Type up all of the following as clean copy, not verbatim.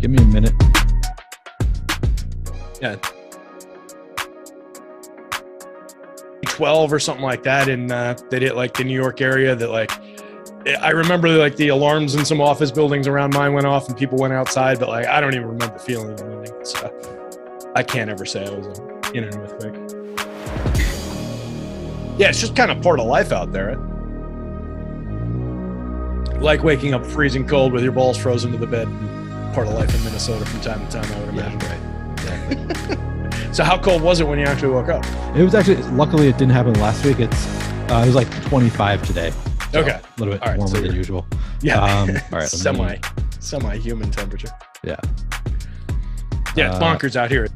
Give me a minute. Yeah. 12 or something like that. And they did like the New York area that like, I remember like the alarms in some office buildings around mine went off and people went outside, but like, I don't even remember feeling anything. So I can't ever say I was in an earthquake. Yeah, it's just kind of part of life out there. Right? Like waking up freezing cold with your balls frozen to the bed. Part of life in Minnesota from time to time, I would imagine. Yeah, right. Exactly. So how cold was it when you actually woke up? It was actually, luckily it didn't happen last week. It was like 25 today. So Okay. A little bit warmer than usual. Yeah. All right. Semi-human temperature. Yeah. Yeah, it's bonkers out here.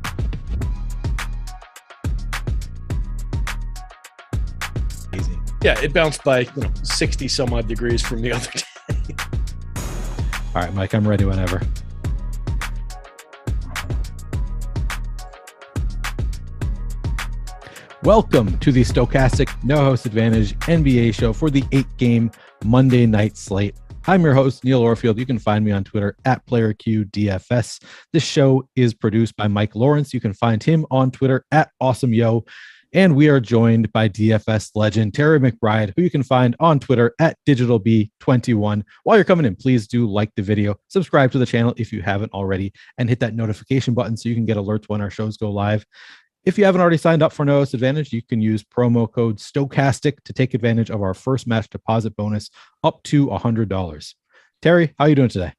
Easy. Yeah, it bounced by 60 some odd degrees from the other day. All right, Mike, I'm ready whenever. Welcome to the Stokastic No Host Advantage NBA show for the 8-game Monday night slate. I'm your host, Neil Orfield. You can find me on Twitter at PlayerQDFS. This show is produced by Mike Lawrence. You can find him on Twitter at AwesomeYo. And we are joined by DFS legend Terry McBride, who you can find on Twitter at DigitalB21. While you're coming in, please do like the video, subscribe to the channel if you haven't already, and hit that notification button so you can get alerts when our shows go live. If you haven't already signed up for No Host Advantage, you can use promo code Stokastic to take advantage of our first match deposit bonus up to $100. Terry, how are you doing today?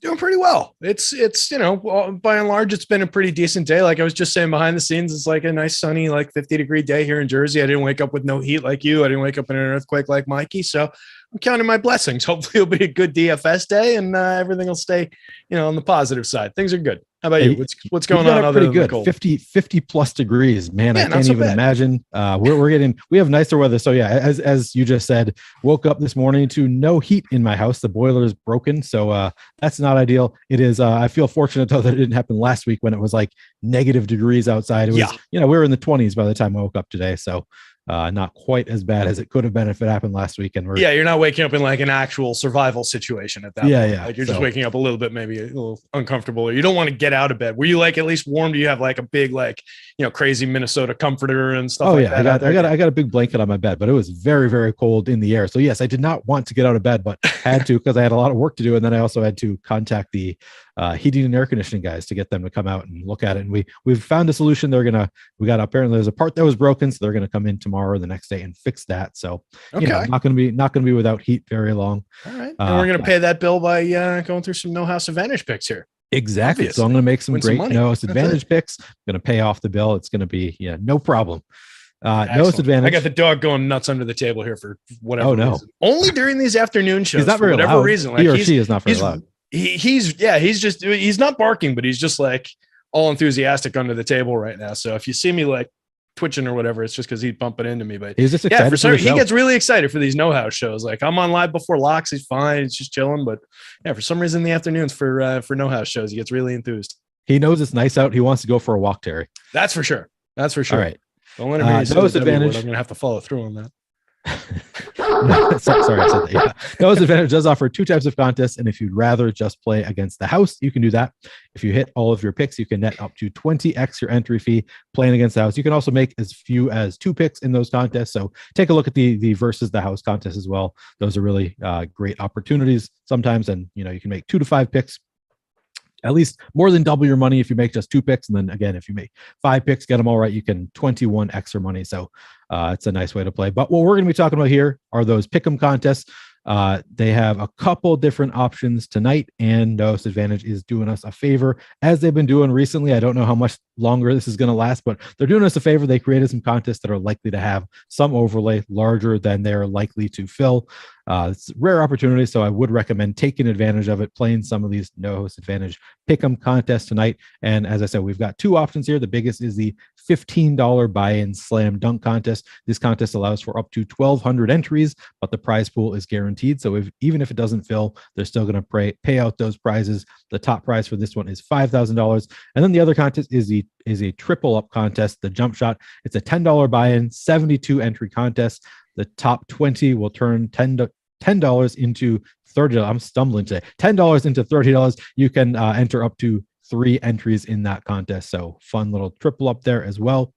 Doing pretty well. It's by and large, it's been a pretty decent day. Like I was just saying behind the scenes, it's like a nice sunny, like 50-degree day here in Jersey. I didn't wake up with no heat like you. I didn't wake up in an earthquake like Mikey. So I'm counting my blessings. Hopefully it'll be a good DFS day and everything will stay, on the positive side. Things are good. How about you? What's going on? Other pretty good. 50 plus degrees, man. I can't even imagine. We have nicer weather. So yeah, as you just said, woke up this morning to no heat in my house. The boiler is broken. So that's not ideal. It is. I feel fortunate though that it didn't happen last week when it was like negative degrees outside. It was, we were in the 20s by the time I woke up today. So not quite as bad as it could have been if it happened last week. And you're not waking up in like an actual survival situation at that point. Like you're just waking up a little bit, maybe a little uncomfortable, or you don't want to get out of bed. Were you like at least warm? Do you have like a big, like, crazy Minnesota comforter and stuff that? I got a big blanket on my bed, but it was very, very cold in the air. So yes, I did not want to get out of bed, but had to, because I had a lot of work to do. And then I also had to contact the heating and air conditioning guys to get them to come out and look at it. And we've found a solution. Apparently there's a part that was broken, so they're going to come in tomorrow or the next day and fix that. So not going to be without heat very long. All right. And we're going to pay that bill by going through some No House Advantage picks here. Exactly. Obviously. So I'm going to make some great No House Advantage picks. I'm going to pay off the bill. It's going to be no problem. No House Advantage. I got the dog going nuts under the table here for whatever reason. Only during these afternoon shows. He's not very for whatever loud. reason. Like he or she is not very loud. He's not barking, but he's just like all enthusiastic under the table right now. So if you see me like twitching or whatever, it's just because he's bumping into me. But he's just excited. He gets really excited for these No House shows. Like I'm on live before locks, he's fine, he's just chilling. But yeah, for some reason in the afternoons for No House shows, he gets really enthused. He knows it's nice out. He wants to go for a walk, Terry. That's for sure. All right. Don't let him No House Advantage. I'm gonna have to follow through on that. Sorry, I said that. Yeah. No House Advantage does offer 2 types of contests, and if you'd rather just play against the house, you can do that. If you hit all of your picks, you can net up to 20x your entry fee playing against the house. You can also make as few as 2 picks in those contests. So take a look at the versus the house contest as well. Those are really great opportunities sometimes, and you can make 2 to 5 picks. At least more than double your money if you make just 2 picks. And then again, if you make 5 picks, get them all right, you can 21 extra money. So it's a nice way to play. But what we're going to be talking about here are those pick'em contests. They have a couple different options tonight, and No Host Advantage is doing us a favor, as they've been doing recently. I don't know how much longer this is going to last, but they're doing us a favor. They created some contests that are likely to have some overlay larger than they're likely to fill. It's a rare opportunity, so I would recommend taking advantage of it, playing some of these No Host Advantage pick'em contests tonight. And as I said, we've got 2 options here. The biggest is the $15 buy-in slam dunk contest. This contest allows for up to 1,200 entries, but the prize pool is guaranteed. So even if it doesn't fill, they're still going to pay out those prizes. The top prize for this one is $5,000. And then the other contest is a triple up contest, the jump shot. It's a $10 buy-in, 72 entry contest. The top 20 will turn $10 into $30. I'm stumbling today. $10 into $30. You can enter up to 3 entries in that contest. So fun little triple up there as well.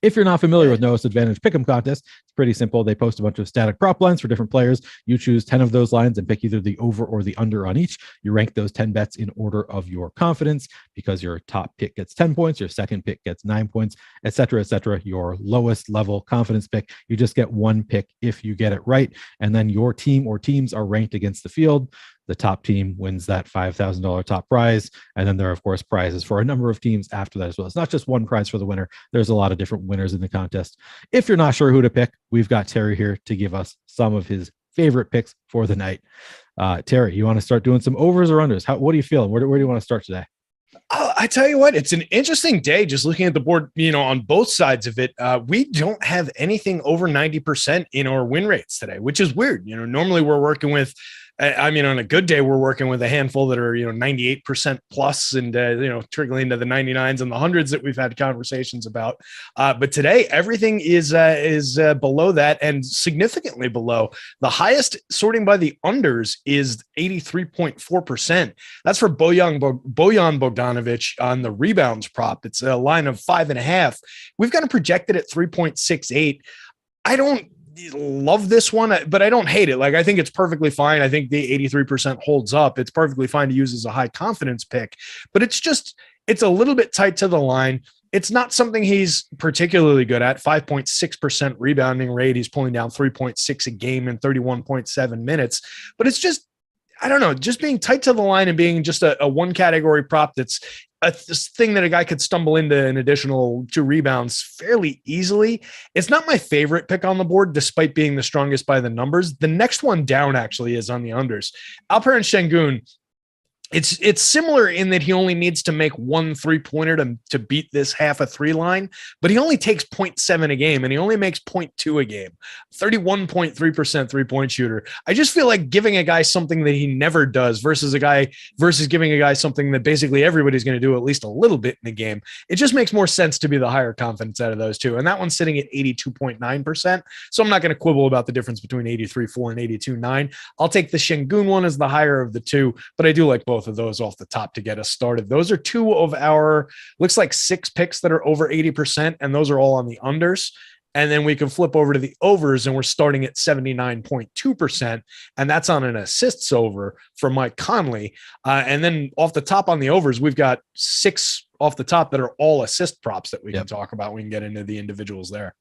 If you're not familiar with Noah's Advantage Pick'em contest, it's pretty simple. They post a bunch of static prop lines for different players. You choose 10 of those lines and pick either the over or the under on each. You rank those 10 bets in order of your confidence, because your top pick gets 10 points, your second pick gets 9 points, etc., etc. Your lowest level confidence pick, you just get 1 pick if you get it right. And then your team or teams are ranked against the field. The top team wins that $5,000 top prize. And then there are, of course, prizes for a number of teams after that as well. It's not just one prize for the winner. There's a lot of different winners in the contest. If you're not sure who to pick, we've got Terry here to give us some of his favorite picks for the night. Terry, you want to start doing some overs or unders? What are you feeling? Where do you want to start today? I tell you what, it's an interesting day just looking at the board, on both sides of it. We don't have anything over 90% in our win rates today, which is weird. Normally we're working with, on a good day, we're working with a handful that are, 98% plus and, trickling into the 99s and the hundreds that we've had conversations about. But today, everything is below that and significantly below. The highest sorting by the unders is 83.4%. That's for Bojan Bogdanovic on the rebounds prop. It's a line of 5.5. We've got it projected at 3.68. I don't love this one, but I don't hate it. I think it's perfectly fine. I think the 83% holds up. It's perfectly fine to use as a high confidence pick, but it's a little bit tight to the line. It's not something he's particularly good at. 5.6% rebounding rate. He's pulling down 3.6 a game in 31.7 minutes, but it's just, I don't know, just being tight to the line and being just a one category prop that's this thing that a guy could stumble into an additional 2 rebounds fairly easily. It's not my favorite pick on the board, despite being the strongest by the numbers. The next one down actually is on the unders. Alperen Şengün, it's similar in that he only needs to make 1 3-pointer to beat this half a 3 line, but he only takes 0.7 a game and he only makes 0.2 a game. 31.3% 3-point shooter. I just feel like giving a guy something that he never does versus giving a guy something that basically everybody's going to do at least a little bit in a game. It just makes more sense to be the higher confidence out of those two. And that one's sitting at 82.9%. So I'm not going to quibble about the difference between 83.4 and 82.9. I'll take the Şengün one as the higher of the two, but I do like both of those off the top to get us started. Those are 2 of our, looks like 6 picks that are over 80%, and those are all on the unders. And then we can flip over to the overs, and we're starting at 79.2%, and that's on an assists over for Mike Conley. And then off the top on the overs, we've got 6 off the top that are all assist props that we can talk about. We can get into the individuals there.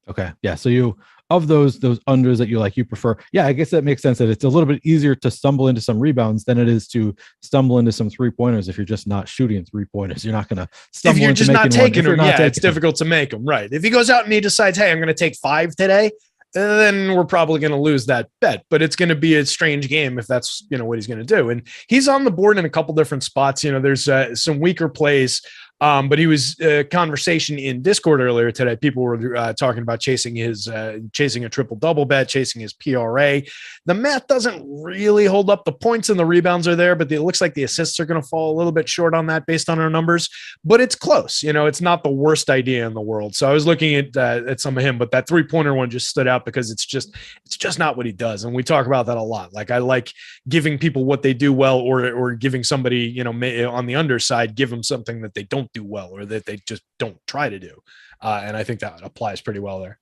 Okay. Yeah. So you, of those unders that you prefer. Yeah. I guess that makes sense that it's a little bit easier to stumble into some rebounds than it is to stumble into some 3-pointers. If you're just not shooting 3-pointers, you're not going to stumble. If you're just not taking them, it's them. Difficult to make them. Right. If he goes out and he decides, hey, I'm going to take 5 today, then we're probably going to lose that bet, but it's going to be a strange game if that's, what he's going to do. And he's on the board in a couple different spots. There's some weaker plays. But he was conversation in Discord earlier today. People were talking about chasing a triple double bet, chasing his PRA. The math doesn't really hold up. The points and the rebounds are there, but it looks like the assists are going to fall a little bit short on that based on our numbers. But it's close. It's not the worst idea in the world. So I was looking at some of him, but that 3-pointer one just stood out because it's just not what he does, and we talk about that a lot. I like giving people what they do well, or giving somebody on the underside, give them something that they don't do well or that they just don't try to do. And I think that applies pretty well there.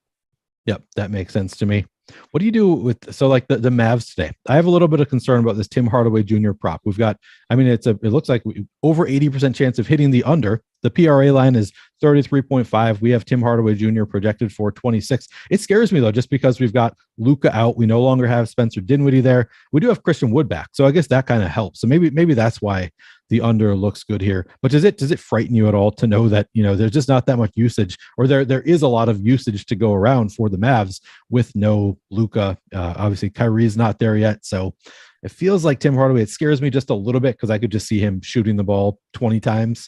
Yep. That makes sense to me. What do you do with, the Mavs today? I have a little bit of concern about this Tim Hardaway Jr. prop. We've got, it looks like over 80% chance of hitting the under. The PRA line is 33.5. We have Tim Hardaway Jr. projected for 26. It scares me though, just because we've got Luka out. We no longer have Spencer Dinwiddie there. We do have Christian Wood back. So I guess that kind of helps. So maybe that's why the under looks good here. But does it frighten you at all to know that, there's just not that much usage, or there is a lot of usage to go around for the Mavs with no Luka? Obviously Kyrie's not there yet. So it feels like Tim Hardaway, it scares me just a little bit because I could just see him shooting the ball 20 times.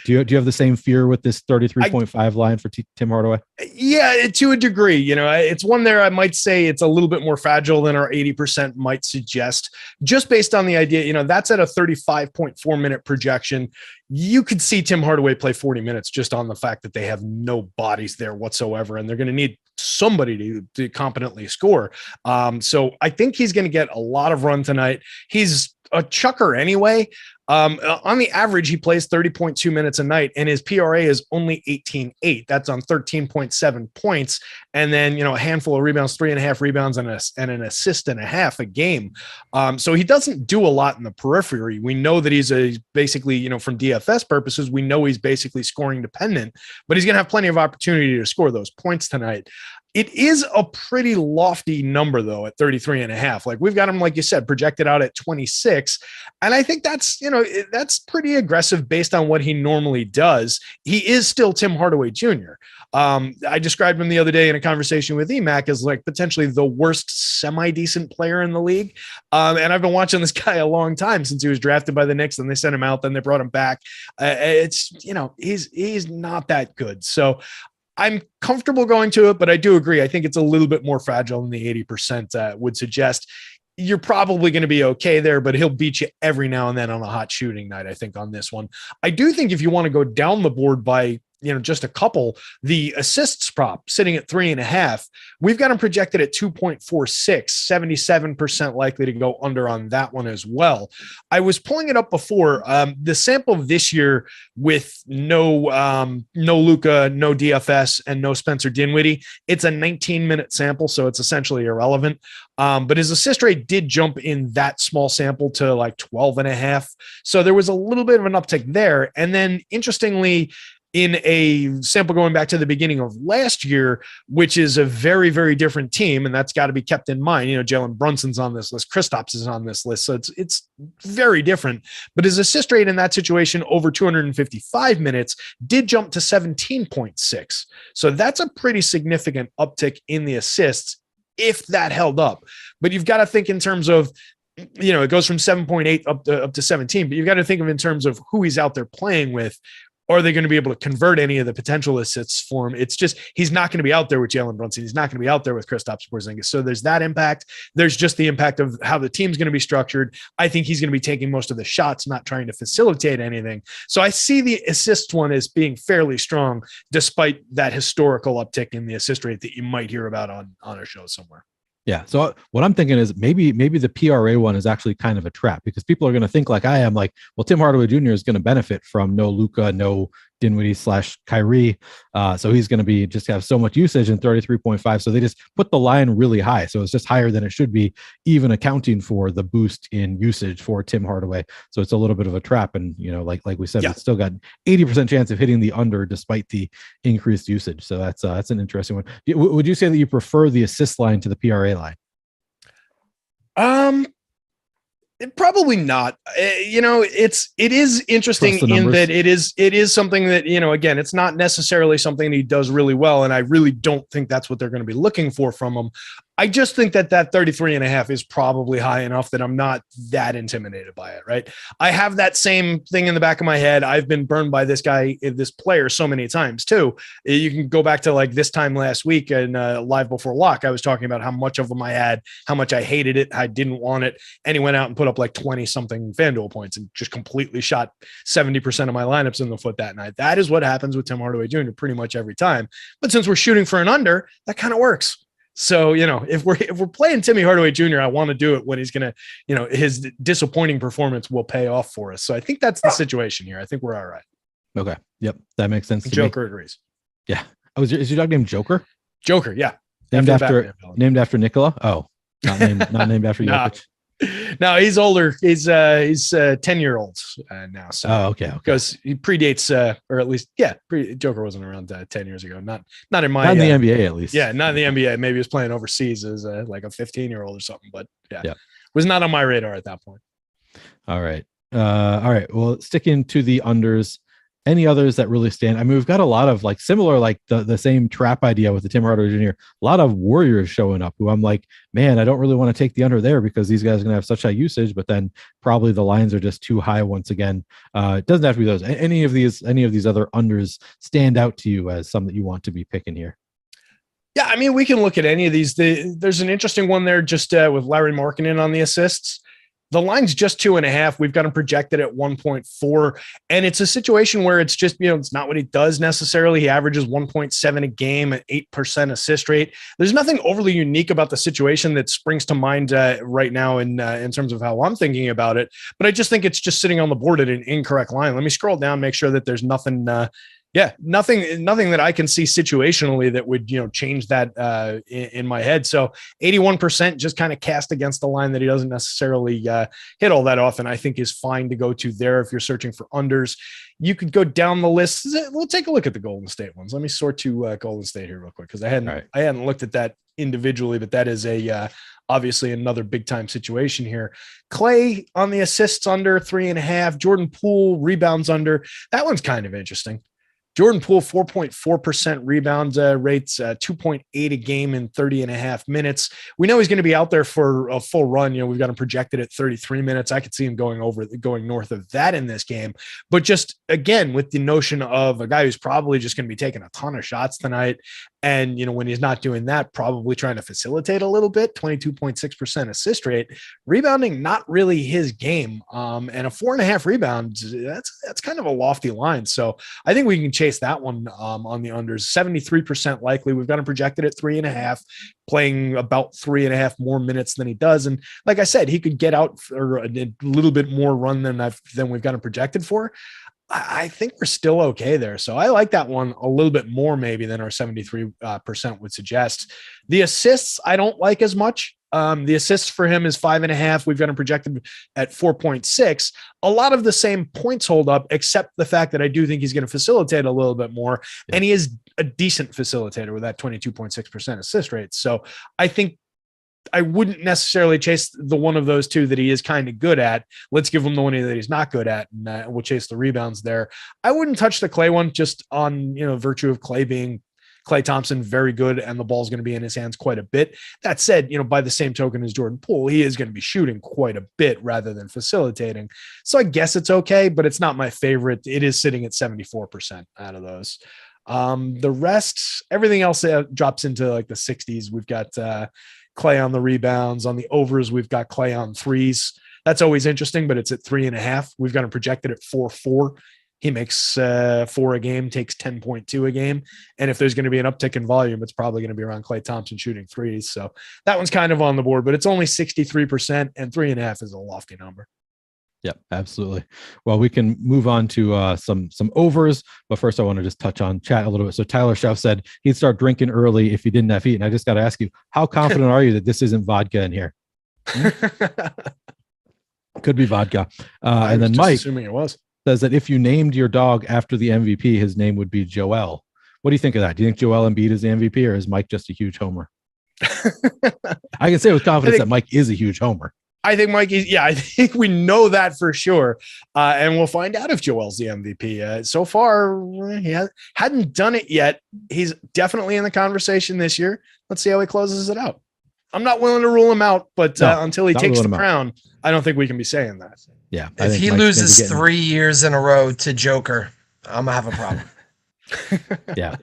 Do you have the same fear with this 33.5 line for Tim Hardaway? Yeah, to a degree. It's one there I might say it's a little bit more fragile than our 80% might suggest, just based on the idea, that's at a 35.4 minute projection. you could see Tim Hardaway play 40 minutes just on the fact that they have no bodies there whatsoever. And they're going to need somebody to competently score. So I think he's going to get a lot of run tonight. He's a chucker anyway. On the average, he plays 30.2 minutes a night, and his PRA is only 18.8. That's on 13.7 points. And then, a handful of rebounds, 3.5 rebounds and an assist and a half a game. So he doesn't do a lot in the periphery. We know that he's basically, from DFS purposes, we know he's basically scoring dependent, but he's going to have plenty of opportunity to score those points tonight. It is a pretty lofty number, though, at 33.5. Like, we've got him, like you said, projected out at 26. And I think that's pretty aggressive based on what he normally does. He is still Tim Hardaway Jr. I described him the other day in a conversation with EMAC as like potentially the worst semi-decent player in the league. And I've been watching this guy a long time, since he was drafted by the Knicks, and they sent him out, then they brought him back. He's not that good. So I'm comfortable going to it, but I do agree. I think it's a little bit more fragile than the 80% would suggest. You're probably going to be okay there, but he'll beat you every now and then on a hot shooting night, I think, on this one. I do think if you want to go down the board by just a couple, the assists prop sitting at 3.5, we've got him projected at 2.46, 77% likely to go under on that one as well. I was pulling it up before. The sample this year with no Luka, no DFS, and no Spencer Dinwiddie, it's a 19-minute sample, so it's essentially irrelevant. But his assist rate did jump in that small sample to like 12.5. So there was a little bit of an uptick there. And then interestingly, in a sample going back to the beginning of last year, which is a very, very different team, and that's got to be kept in mind. Jalen Brunson's on this list, Kristaps is on this list, so it's very different. But his assist rate in that situation over 255 minutes did jump to 17.6. So that's a pretty significant uptick in the assists if that held up. But you've got to think in terms of, it goes from 7.8 up to 17, but you've got to think of in terms of who he's out there playing with. Are they going to be able to convert any of the potential assists for him? It's just, he's not going to be out there with Jalen Brunson. He's not going to be out there with Kristaps Porzingis. So there's that impact. There's just the impact of how the team's going to be structured. I think he's going to be taking most of the shots, not trying to facilitate anything. So I see the assist one as being fairly strong, despite that historical uptick in the assist rate that you might hear about on a show somewhere. Yeah. So what I'm thinking is maybe the PRA one is actually kind of a trap, because people are going to think like I am, like, well, Tim Hardaway Jr. is going to benefit from no Luka, no Dinwiddie / Kyrie. So he's going to be just have so much usage in 33.5. So they just put the line really high. So it's just higher than it should be, even accounting for the boost in usage for Tim Hardaway. So it's a little bit of a trap. And, like we said, It's still got 80% chance of hitting the under despite the increased usage. So that's an interesting one. Would you say that you prefer the assist line to the PRA line? Probably not. It is interesting in that it is something that, again, it's not necessarily something he does really well. And I really don't think that's what they're going to be looking for from him. I just think that 33.5 is probably high enough that I'm not that intimidated by it, right? I have that same thing in the back of my head. I've been burned by this player so many times too. You can go back to like this time last week and Live Before Lock, I was talking about how much of them I had, how much I hated it, I didn't want it. And he went out and put up like 20 something FanDuel points and just completely shot 70% of my lineups in the foot that night. That is what happens with Tim Hardaway Jr. pretty much every time. But since we're shooting for an under, that kind of works. So, if we're playing Timmy Hardaway Jr., I want to do it when he's going to, his disappointing performance will pay off for us. So I think that's the situation here. I think we're all right. Okay. Yep. That makes sense. Joker agrees. Yeah. Oh, is your dog named Joker? Joker. Yeah. Named after Nikola. Oh, not named after Jokic. No, he's older. He's 10-year-old now. So okay. Because he predates, or at least, Joker wasn't around 10 years ago. Not in my not in the NBA at least. Yeah, not in the NBA. Maybe he was playing overseas as like a 15-year-old or something. But was not on my radar at that point. All right. Well, sticking to the unders. Any others that really stand? I mean, we've got a lot of like similar, like the same trap idea with the Tim Hardaway Jr. A lot of Warriors showing up who I'm like, man, I don't really want to take the under there because these guys are going to have such high usage, but then probably the lines are just too high once again. It doesn't have to be those. Any of these other unders stand out to you as some that you want to be picking here? Yeah, I mean, we can look at any of these. There's an interesting one there just with Larry Markkinen on the assists. The line's just 2.5. We've got him projected at 1.4. And it's a situation where it's just, it's not what he does necessarily. He averages 1.7 a game at 8% assist rate. There's nothing overly unique about the situation that springs to mind right now in terms of how I'm thinking about it. But I just think it's just sitting on the board at an incorrect line. Let me scroll down, make sure that there's nothing nothing that I can see situationally that would, change that in my head. So 81% just kind of cast against the line that he doesn't necessarily hit all that often, I think is fine to go to there. If you're searching for unders, you could go down the list. We'll take a look at the Golden State ones. Let me sort to Golden State here real quick, because I hadn't looked at that individually, but that is obviously another big time situation here. Clay on the assists under 3.5, Jordan Poole rebounds under. That one's kind of interesting. Jordan Poole, 4.4% rebound rates, 2.8 a game in 30.5 minutes. We know he's going to be out there for a full run. We've got him projected at 33 minutes. I could see him going north of that in this game. But just, again, with the notion of a guy who's probably just going to be taking a ton of shots tonight. And, when he's not doing that, probably trying to facilitate a little bit, 22.6% assist rate, rebounding, not really his game. And a 4.5 rebounds, that's kind of a lofty line. So I think we can chase that one on the unders. 73% likely. We've got him projected at 3.5, playing about 3.5 more minutes than he does. And like I said, he could get out for a little bit more run than we've got him projected for. I think we're still okay there. So I like that one a little bit more maybe than our 73% would suggest. The assists, I don't like as much. The assists for him is 5.5. We've got him projected at 4.6. A lot of the same points hold up, except the fact that I do think he's going to facilitate a little bit more. Yeah. And he is a decent facilitator with that 22.6% assist rate. So I think I wouldn't necessarily chase the one of those two that he is kind of good at. Let's give him the one that he's not good at, and we'll chase the rebounds there. I wouldn't touch the Clay one, just on virtue of Klay Thompson, very good, and the ball's going to be in his hands quite a bit. That said, by the same token as Jordan Poole, he is going to be shooting quite a bit rather than facilitating. So I guess it's okay, but it's not my favorite. It is sitting at 74% out of those. The rest, everything else drops into like the 60s. We've got Clay on the rebounds. On the overs, we've got Clay on threes. That's always interesting, but it's at 3.5. We've got him projected at 4.4. He makes 4 a game, takes 10.2 a game. And if there's going to be an uptick in volume, it's probably going to be around Klay Thompson shooting threes. So that one's kind of on the board, but it's only 63%, and 3.5 is a lofty number. Yep, absolutely. Well, we can move on to some overs, but first I want to just touch on chat a little bit. So Tyler Schauf said he'd start drinking early if he didn't have heat. And I just got to ask you, how confident are you that this isn't vodka in here? Could be vodka. And then Mike, assuming it was, says that if you named your dog after the MVP, his name would be Joel. What do you think of that? Do you think Joel Embiid is the MVP, or is Mike just a huge homer? I can say with confidence that Mike is a huge homer. I think Mike is, I think we know that for sure. And we'll find out if Joel's the MVP. So far, he hadn't done it yet. He's definitely in the conversation this year. Let's see how he closes it out. I'm not willing to rule him out, but until he takes the crown, I don't think we can be saying that. Yeah. If he loses 3 years in a row to Joker, I'm going to have a problem. Yeah.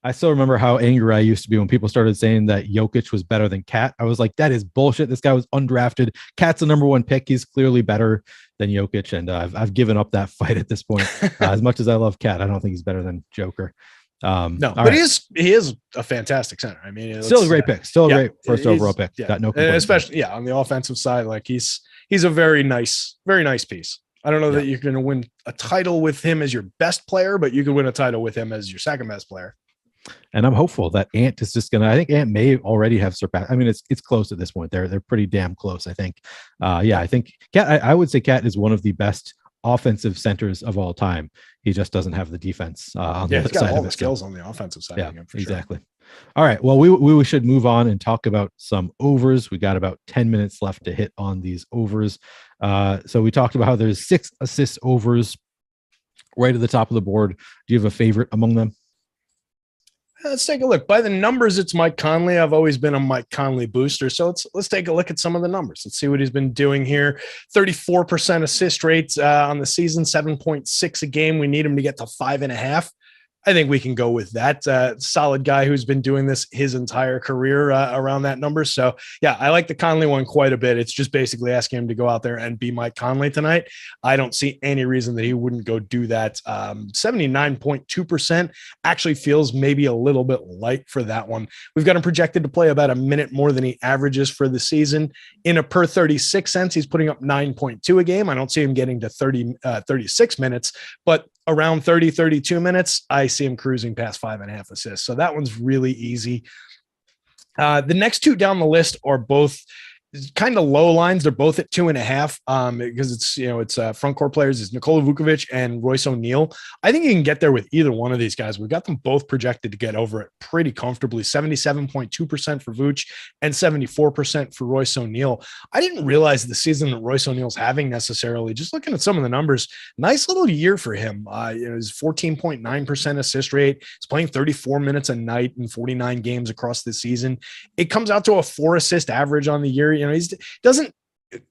I still remember how angry I used to be when people started saying that Jokic was better than Cat. I was like, that is bullshit. This guy was undrafted. Cat's the number 1 pick. He's clearly better than Jokic. And I've given up that fight at this point. As much as I love Cat, I don't think he's better than Joker. No, but he is a fantastic center. I mean, still a great pick. Still a great first overall pick. Yeah. Got no complaints. Especially on the offensive side, like he's a very nice piece. I don't know that you're going to win a title with him as your best player, but you could win a title with him as your second best player. And I'm hopeful that Ant is just I think Ant may already have surpassed. I mean, it's close at this point. They're pretty damn close, I think. I think Cat, I would say Cat is one of the best offensive centers of all time. He just doesn't have the defense on the he's got side all of the skills on the offensive side. Yeah, exactly. Sure. All right. Well, we should move on and talk about some overs. We got about 10 minutes left to hit on these overs. So we talked about how there's 6 assist overs right at the top of the board. Do you have a favorite among them? Let's take a look. By the numbers, it's Mike Conley. I've always been a Mike Conley booster. So let's take a look at some of the numbers. Let's see what he's been doing here. 34% assist rates on the season, 7.6 a game. We need him to get to 5.5. I think we can go with that. Solid guy who's been doing this his entire career around that number. So yeah, I like the Conley one quite a bit. It's just basically asking him to go out there and be Mike Conley tonight. I don't see any reason that he wouldn't go do that. 79.2% actually feels maybe a little bit light for that one. We've got him projected to play about a minute more than he averages for the season. In a per 36 cents, he's putting up 9.2 a game. I don't see him getting to 36 minutes, but around 30, 32 minutes, I see him cruising past 5.5 assists. So that one's really easy. The next two down the list are both kind of low lines. They're both at 2.5 because it's front court players is Nikola Vukovic and Royce O'Neal. I think you can get there with either one of these guys. We've got them both projected to get over it pretty comfortably. 77.2% for Vooch and 74% for Royce O'Neal. I didn't realize the season that Royce O'Neal's having necessarily. Just looking at some of the numbers, nice little year for him. His 14.9% assist rate. He's playing 34 minutes a night in 49 games across the season. It comes out to a 4 assist average on the year. He doesn't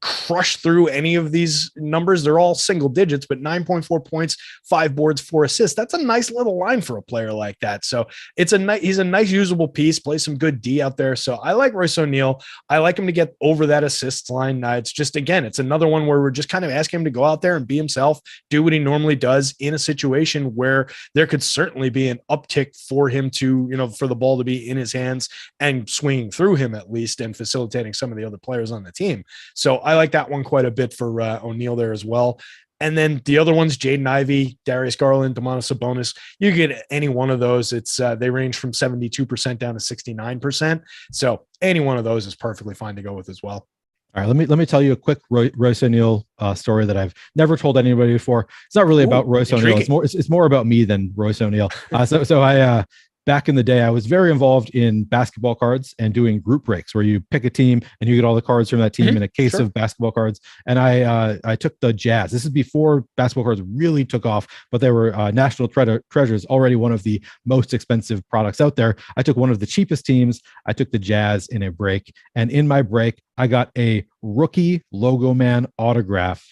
crush through any of these numbers. They're all single digits, but 9.4 points, 5 boards, 4 assists. That's a nice little line for a player like that. So he's a nice usable piece, plays some good D out there. So I like Royce O'Neal. I like him to get over that assists line. It's just, again, it's another one where we're just kind of asking him to go out there and be himself, do what he normally does in a situation where there could certainly be an uptick for him to, for the ball to be in his hands and swinging through him at least and facilitating some of the other players on the team. So I like that one quite a bit for O'Neal there as well. And then the other ones, Jaden Ivey, Darius Garland, Domantas Sabonis, you get any one of those. It's they range from 72% down to 69%. So any one of those is perfectly fine to go with as well. All right, let me tell you a quick Royce O'Neal story that I've never told anybody before. It's not really about Royce O'Neal. It's more about me than Royce O'Neal. So I back in the day, I was very involved in basketball cards and doing group breaks where you pick a team and you get all the cards from that team in a case of basketball cards. And I took the Jazz. This is before basketball cards really took off, but they were national treasures, already one of the most expensive products out there. I took one of the cheapest teams. I took the Jazz in a break. And in my break, I got a rookie logo man autograph.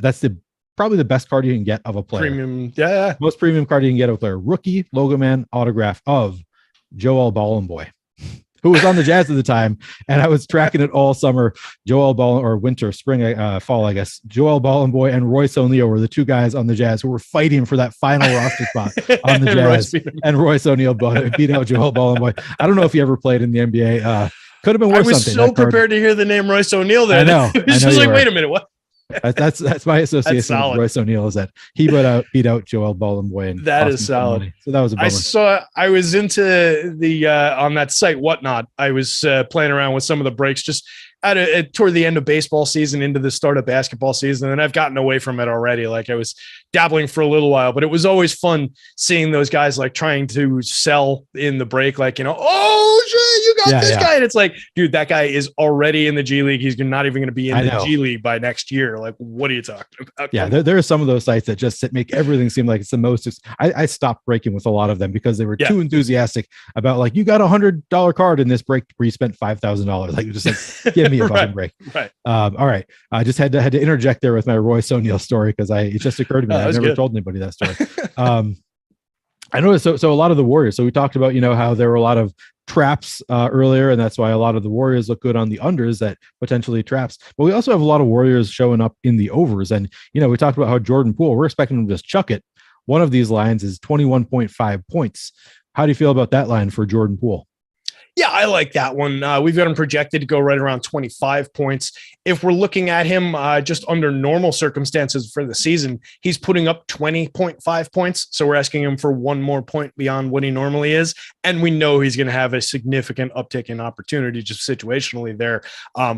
That's probably the best card you can get of a player. Premium, yeah. Most premium card you can get of a player. Rookie logo man autograph of Joel Ballenboy, who was on the Jazz at the time, and I was tracking it all summer. Joel Ball or winter, spring, fall, I guess. Joel Ballenboy and Royce O'Neal were the two guys on the Jazz who were fighting for that final roster spot on the Jazz. And Royce O'Neal beat out Joel Ballenboy. I don't know if he ever played in the NBA. Could have been worth something. I was so prepared to hear the name Royce O'Neal there. I know. It was just like, wait a minute, what? That's my association with Royce O'Neal, is that he beat out Joel Ballenboy. And that is solid. So that was a bummer. I was into the on that site Whatnot. I was playing around with some of the breaks just toward the end of baseball season into the start of basketball season, and I've gotten away from it already. Like I was dabbling for a little while, but it was always fun seeing those guys like trying to sell in the break, like, oh shit, you got this guy, and it's like, dude, that guy is already in the G League. He's not even going to be in the G League by next year. Like, what are you talking about? Yeah, there are some of those sites that just make everything seem like it's the most. I stopped breaking with a lot of them because they were too enthusiastic about, like, you got $100 card in this break where you spent $5,000. Like, just like, give me a fucking break. Right. All right. I just had to interject there with my Royce O'Neal story because it just occurred to me. I've never told anybody that story. I noticed. So a lot of the Warriors. So we talked about, how there were a lot of traps earlier, and that's why a lot of the Warriors look good on the unders that potentially traps. But we also have a lot of Warriors showing up in the overs. And, we talked about how Jordan Poole, we're expecting him to just chuck it. One of these lines is 21.5 points. How do you feel about that line for Jordan Poole? Yeah, I like that one. We've got him projected to go right around 25 points. If we're looking at him just under normal circumstances for the season, he's putting up 20.5 points. So we're asking him for one more point beyond what he normally is. And we know he's going to have a significant uptick in opportunity just situationally there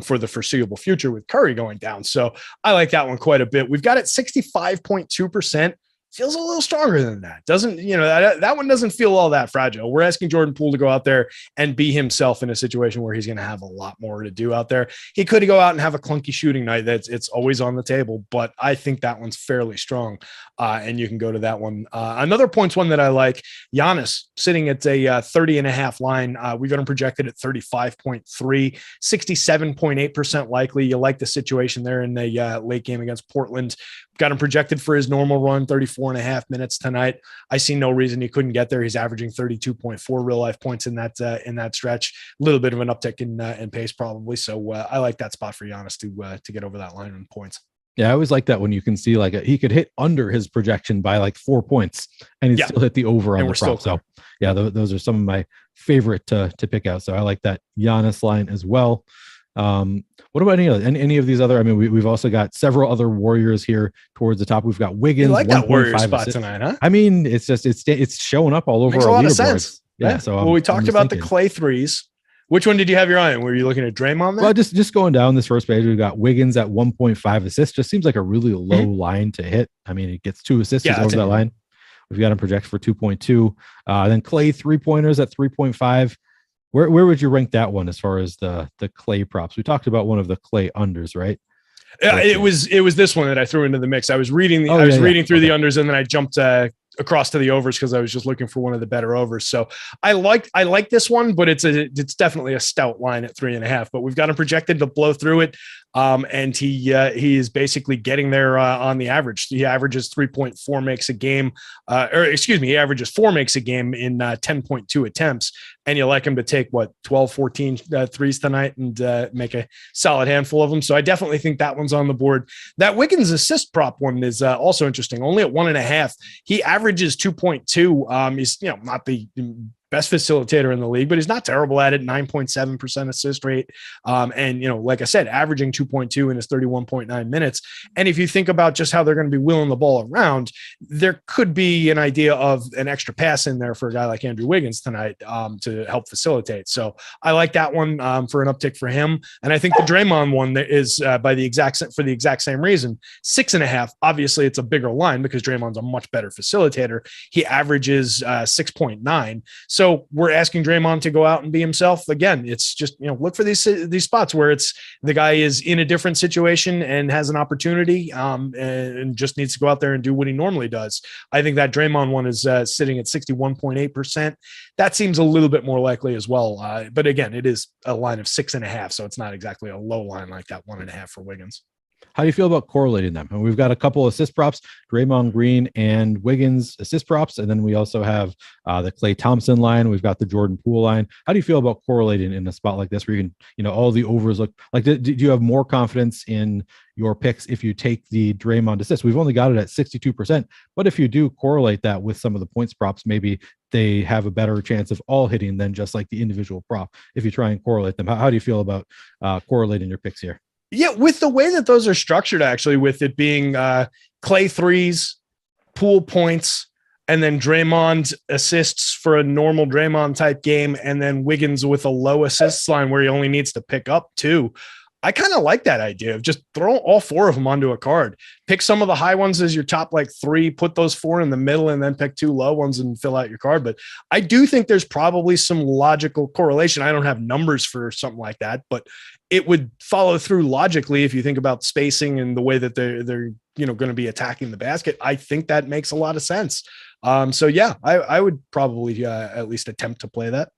for the foreseeable future with Curry going down. So I like that one quite a bit. We've got it 65.2%. Feels a little stronger than that. Doesn't, that one doesn't feel all that fragile. We're asking Jordan Poole to go out there and be himself in a situation where he's going to have a lot more to do out there. He could go out and have a clunky shooting night. It's always on the table, but I think that one's fairly strong. And you can go to that one. Another points one that I like, Giannis sitting at a 30.5 line. We got him projected at 35.3, 67.8% likely. You like the situation there in the late game against Portland. Got him projected for his normal run, 34.5 minutes tonight. I see no reason he couldn't get there. He's averaging 32.4 real life points in that stretch. A little bit of an uptick in pace probably. So I like that spot for Giannis to get over that line in points. Yeah, I always like that when you can see like he could hit under his projection by like 4 points and he'd still hit the over on the prop. So yeah, those are some of my favorite to pick out. So I like that Giannis line as well. What about any of these other? I mean, we've also got several other Warriors here towards the top. We've got Wiggins. You like that Warrior spot tonight, huh? I mean, it's showing up all over. Makes our a lot of leaderboards. sense. Yeah. So we talked about the Clay threes. Which one did you have your eye on? Were you looking at Draymond there? Well, just going down this first page, we've got Wiggins at 1.5 assists. Just seems like a really low line to hit. I mean, it gets 2 assists over that line. We've got him projected for 2.2. Then Clay 3-pointers at 3.5. Where would you rank that one as far as the Clay props? We talked about one of the Clay unders, right? It was this one that I threw into the mix. I was reading through the unders, and then I jumped across to the overs because I was just looking for one of the better overs. So I like this one, but it's definitely a stout line at 3.5. But we've got him projected to blow through it, and he is basically getting there on the average. He averages 3.4 makes a game, he averages 4 makes a game in 10.2 attempts. And you like him to take 12, 14 threes tonight and make a solid handful of them. So I definitely think that one's on the board. That Wiggins assist prop one is also interesting. Only at 1.5. He averages 2.2. He's not the best facilitator in the league, but he's not terrible at it. 9.7% assist rate. And like I said, averaging 2.2 in his 31.9 minutes. And if you think about just how they're going to be wheeling the ball around, there could be an idea of an extra pass in there for a guy like Andrew Wiggins tonight to help facilitate. So I like that one for an uptick for him. And I think the Draymond one is for the exact same reason, 6.5. Obviously it's a bigger line because Draymond's a much better facilitator. He averages 6.9. So we're asking Draymond to go out and be himself. Again, it's just, look for these spots where it's the guy is in a different situation and has an opportunity and just needs to go out there and do what he normally does. I think that Draymond one is sitting at 61.8%. That seems a little bit more likely as well. But again, it is a line of 6.5. So it's not exactly a low line like that 1.5 for Wiggins. How do you feel about correlating them? And we've got a couple assist props, Draymond Green and Wiggins assist props. And then we also have the Klay Thompson line. We've got the Jordan Poole line. How do you feel about correlating in a spot like this where you can, all the overs look like, do you have more confidence in your picks if you take the Draymond assist? We've only got it at 62%, but if you do correlate that with some of the points props, maybe they have a better chance of all hitting than just like the individual prop. If you try and correlate them, how do you feel about correlating your picks here? Yeah, with the way that those are structured, actually, with it being Clay threes, Poole points, and then Draymond assists for a normal Draymond type game, and then Wiggins with a low assists line where he only needs to pick up 2. I kind of like that idea of just throw all 4 of them onto a card. Pick some of the high ones as your top 3, put those 4 in the middle, and then pick 2 low ones and fill out your card. But I do think there's probably some logical correlation. I don't have numbers for something like that, but it would follow through logically if you think about spacing and the way that they're going to be attacking the basket. I think that makes a lot of sense. So yeah, I would probably at least attempt to play that.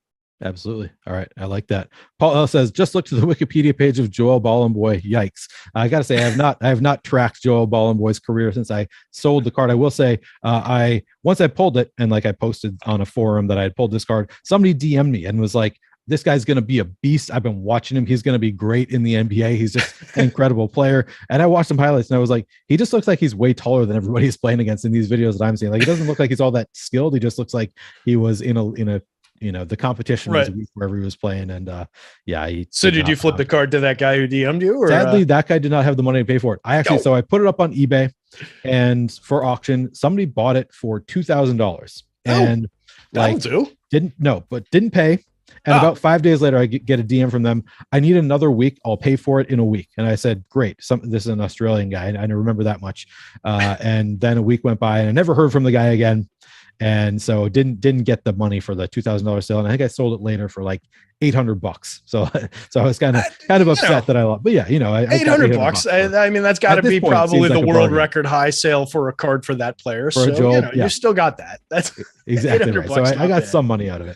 Absolutely. All right. I like that. Paul L says, just look to the Wikipedia page of Joel Bollenboy. Yikes. I got to say, I have not tracked Joel Bollenboy's career since I sold the card. I will say, once I pulled it and I posted on a forum that I had pulled this card, somebody DM'd me and was like, this guy's going to be a beast. I've been watching him. He's going to be great in the NBA. He's just an incredible player. And I watched some highlights and I was like, he just looks like he's way taller than everybody he's playing against in these videos that I'm seeing. Like, he doesn't look like he's all that skilled. He just looks like he was in a the competition was wherever he was playing. And so did you flip the card to that guy who DM'd you? Or? Sadly, that guy did not have the money to pay for it. So I put it up on eBay and for auction, somebody bought it for $2,000 and didn't pay. And about 5 days later, I get a DM from them. I need another week. I'll pay for it in a week. And I said, great. This is an Australian guy. I remember that much. And then a week went by and I never heard from the guy again. And so didn't get the money for the $2,000 sale. And I think I sold it later for $800. So I was kind of upset that I lost. But yeah, $800. I mean, that's got to be probably the world record high sale for a card for that player. You still got that. That's exactly right. So I got some money out of it.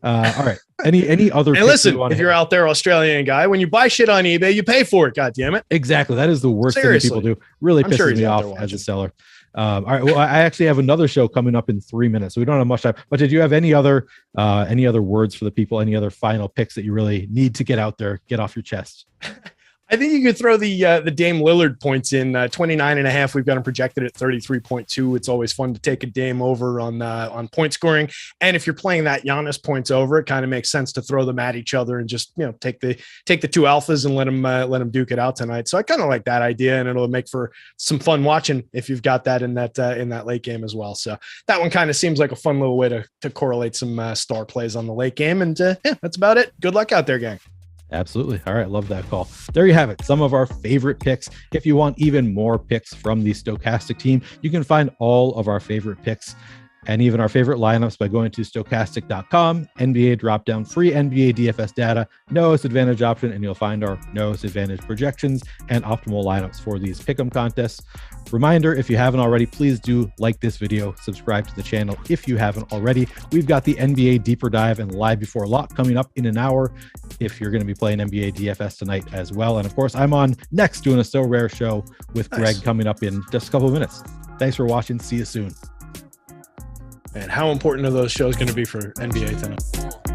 All right. Any other? And listen, if you're out there, Australian guy, when you buy shit on eBay, you pay for it. God damn it. Exactly. That is the worst thing people do. Really pisses me off as a seller. All right. Well, I actually have another show coming up in 3 minutes, so we don't have much time. But did you have any other words for the people? Any other final picks that you really need to get out there, get off your chest? I think you could throw the Dame Lillard points in 29.5. We've got him projected at 33.2. It's always fun to take a Dame over on point scoring. And if you're playing that Giannis points over, it kind of makes sense to throw them at each other and just, take the two alphas and let them duke it out tonight. So I kind of like that idea, and it'll make for some fun watching if you've got that in that late game as well. So that one kind of seems like a fun little way to correlate some star plays on the late game. And that's about it. Good luck out there, gang. Absolutely. All right. Love that call. There you have it. Some of our favorite picks. If you want even more picks from the Stokastic team, you can find all of our favorite picks and even our favorite lineups by going to stokastic.com. NBA dropdown, free NBA DFS data, no advantage option, and you'll find our no advantage projections and optimal lineups for these pick'em contests. Reminder, if you haven't already, please do like this video, subscribe to the channel if you haven't already. We've got the NBA Deeper Dive and Live Before Lock coming up in an hour if you're going to be playing NBA DFS tonight as well. And of course, I'm on next doing a So Rare show with Greg coming up in just a couple of minutes. Thanks for watching. See you soon. And how important are those shows going to be for NBA tonight?